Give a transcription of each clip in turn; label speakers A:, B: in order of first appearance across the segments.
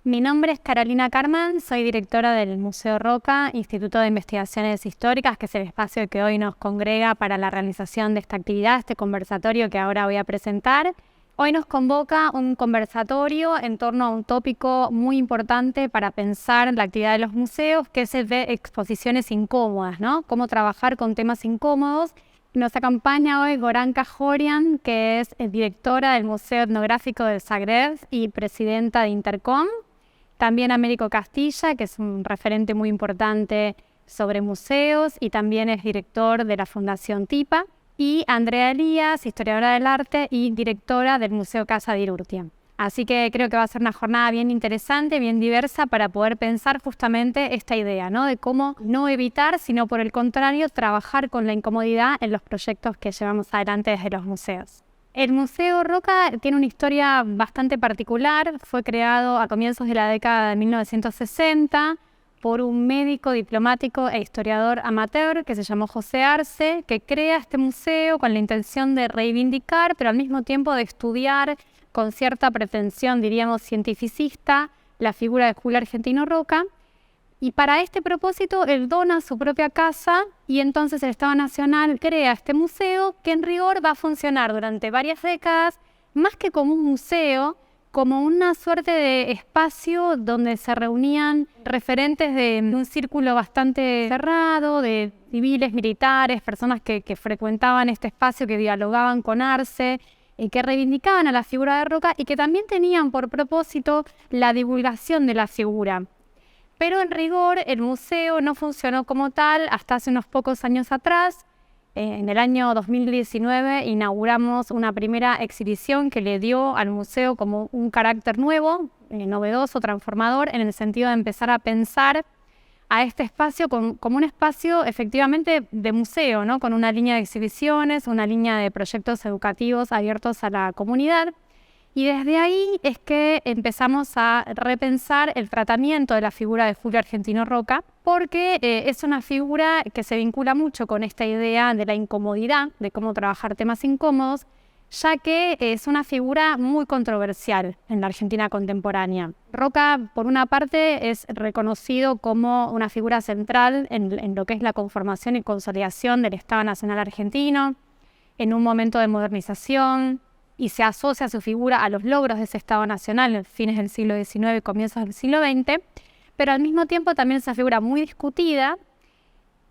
A: Mi nombre es Carolina Carman, soy directora del Museo Roca, Instituto de Investigaciones Históricas, que es el espacio que hoy nos congrega para la realización de esta actividad, este conversatorio que ahora voy a presentar. Hoy nos convoca un conversatorio en torno a un tópico muy importante para pensar la actividad de los museos, que es el de exposiciones incómodas, ¿no? Cómo trabajar con temas incómodos. Nos acompaña hoy Goran Kahorian, que es directora del Museo Etnográfico del Zagreb y presidenta de Intercom. También Américo Castilla, que es un referente muy importante sobre museos y también es director de la Fundación TIPA. Y Andrea Elías, historiadora del arte y directora del Museo Casa de Urrutia. Así que creo que va a ser una jornada bien interesante, bien diversa para poder pensar justamente esta idea, ¿no? De cómo no evitar, sino por el contrario, trabajar con la incomodidad en los proyectos que llevamos adelante desde los museos. El Museo Roca tiene una historia bastante particular. Fue creado a comienzos de la década de 1960 por un médico, diplomático e historiador amateur que se llamó José Arce, que crea este museo con la intención de reivindicar, pero al mismo tiempo de estudiar con cierta pretensión, diríamos, cientificista, la figura de Julio Argentino Roca. Y para este propósito, él dona su propia casa y entonces el Estado Nacional crea este museo que en rigor va a funcionar durante varias décadas, más que como un museo, como una suerte de espacio donde se reunían referentes de un círculo bastante cerrado, de civiles, militares, personas que frecuentaban este espacio, que dialogaban con Arce, y que reivindicaban a la figura de Roca y que también tenían por propósito la divulgación de la figura. Pero en rigor el museo no funcionó como tal hasta hace unos pocos años atrás. En el año 2019 inauguramos una primera exhibición que le dio al museo como un carácter nuevo, novedoso, transformador, en el sentido de empezar a pensar a este espacio como un espacio efectivamente de museo, ¿no? Con una línea de exhibiciones, una línea de proyectos educativos abiertos a la comunidad. Y desde ahí es que empezamos a repensar el tratamiento de la figura de Julio Argentino Roca, porque es una figura que se vincula mucho con esta idea de la incomodidad, de cómo trabajar temas incómodos, ya que es una figura muy controversial en la Argentina contemporánea. Roca, por una parte, es reconocido como una figura central en lo que es la conformación y consolidación del Estado Nacional argentino, en un momento de modernización, y se asocia su figura a los logros de ese Estado Nacional en fines del siglo XIX y comienzos del siglo XX, pero al mismo tiempo también es una figura muy discutida,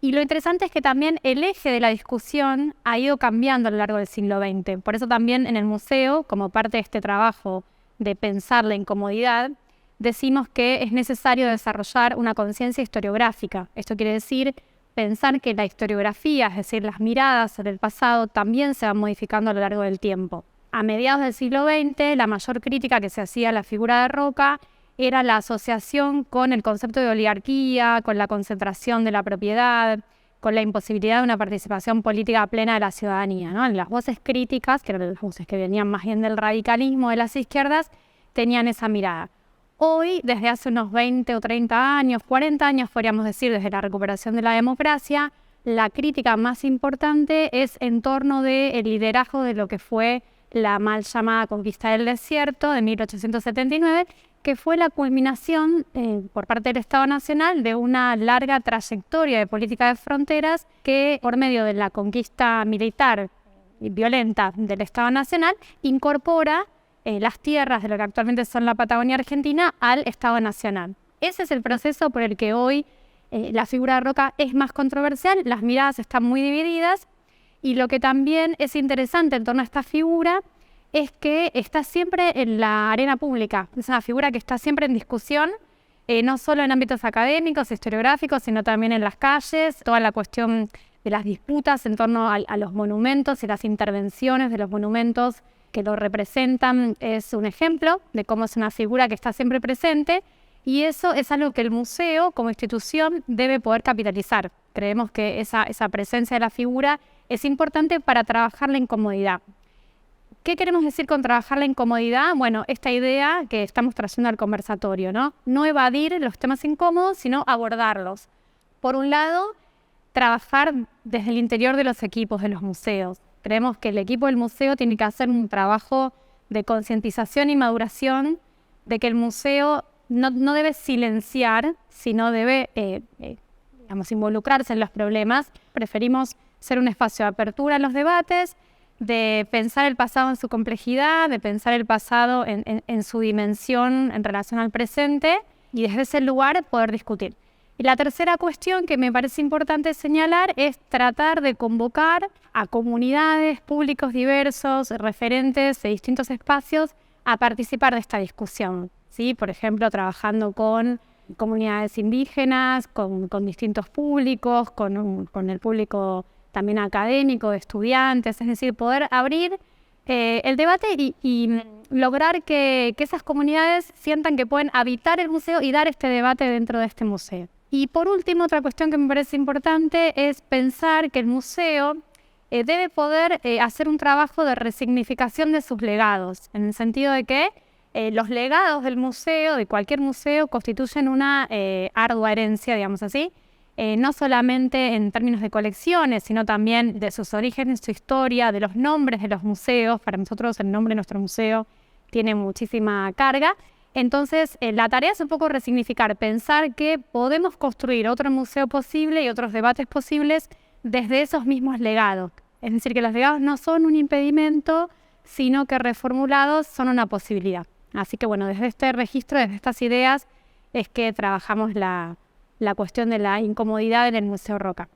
A: y lo interesante es que también el eje de la discusión ha ido cambiando a lo largo del siglo XX. Por eso también en el museo, como parte de este trabajo de pensar la incomodidad, decimos que es necesario desarrollar una conciencia historiográfica. Esto quiere decir pensar que la historiografía, es decir, las miradas sobre el pasado, también se van modificando a lo largo del tiempo. A mediados del siglo XX, la mayor crítica que se hacía a la figura de Roca era la asociación con el concepto de oligarquía, con la concentración de la propiedad, con la imposibilidad de una participación política plena de la ciudadanía, ¿no? Las voces críticas, que eran las voces que venían más bien del radicalismo de las izquierdas, tenían esa mirada. Hoy, desde hace unos 20 o 30 años, 40 años, podríamos decir, desde la recuperación de la democracia, la crítica más importante es en torno del liderazgo de lo que fue la mal llamada Conquista del Desierto de 1879, que fue la culminación por parte del Estado Nacional de una larga trayectoria de política de fronteras que, por medio de la conquista militar y violenta del Estado Nacional, incorpora las tierras de lo que actualmente son la Patagonia Argentina al Estado Nacional. Ese es el proceso por el que hoy la figura de Roca es más controversial, las miradas están muy divididas. Y lo que también es interesante en torno a esta figura es que está siempre en la arena pública. Es una figura que está siempre en discusión, no solo en ámbitos académicos, historiográficos, sino también en las calles. Toda la cuestión de las disputas en torno a los monumentos y las intervenciones de los monumentos que lo representan es un ejemplo de cómo es una figura que está siempre presente. Y eso es algo que el museo, como institución, debe poder capitalizar. Creemos que esa presencia de la figura es importante para trabajar la incomodidad. ¿Qué queremos decir con trabajar la incomodidad? Bueno, esta idea que estamos trayendo al conversatorio, ¿no? No evadir los temas incómodos, sino abordarlos. Por un lado, trabajar desde el interior de los equipos de los museos. Creemos que el equipo del museo tiene que hacer un trabajo de concientización y maduración de que el museo no debe silenciar, sino debe involucrarse en los problemas. Preferimos ser un espacio de apertura a los debates, de pensar el pasado en su complejidad, de pensar el pasado en su dimensión en relación al presente y desde ese lugar poder discutir. Y la tercera cuestión que me parece importante señalar es tratar de convocar a comunidades, públicos diversos, referentes de distintos espacios a participar de esta discusión, ¿sí? Por ejemplo, trabajando con comunidades indígenas, con distintos públicos, con el público también académico, de estudiantes, es decir, poder abrir el debate y lograr que esas comunidades sientan que pueden habitar el museo y dar este debate dentro de este museo. Y por último, otra cuestión que me parece importante es pensar que el museo debe poder hacer un trabajo de resignificación de sus legados, en el sentido de que los legados del museo, de cualquier museo, constituyen una ardua herencia, digamos así, no solamente en términos de colecciones, sino también de sus orígenes, su historia, de los nombres de los museos. Para nosotros el nombre de nuestro museo tiene muchísima carga. Entonces, la tarea es un poco resignificar, pensar que podemos construir otro museo posible y otros debates posibles desde esos mismos legados. Es decir, que los legados no son un impedimento, sino que reformulados son una posibilidad. Así que bueno, desde este registro, desde estas ideas, es que trabajamos la cuestión de la incomodidad en el Museo Roca.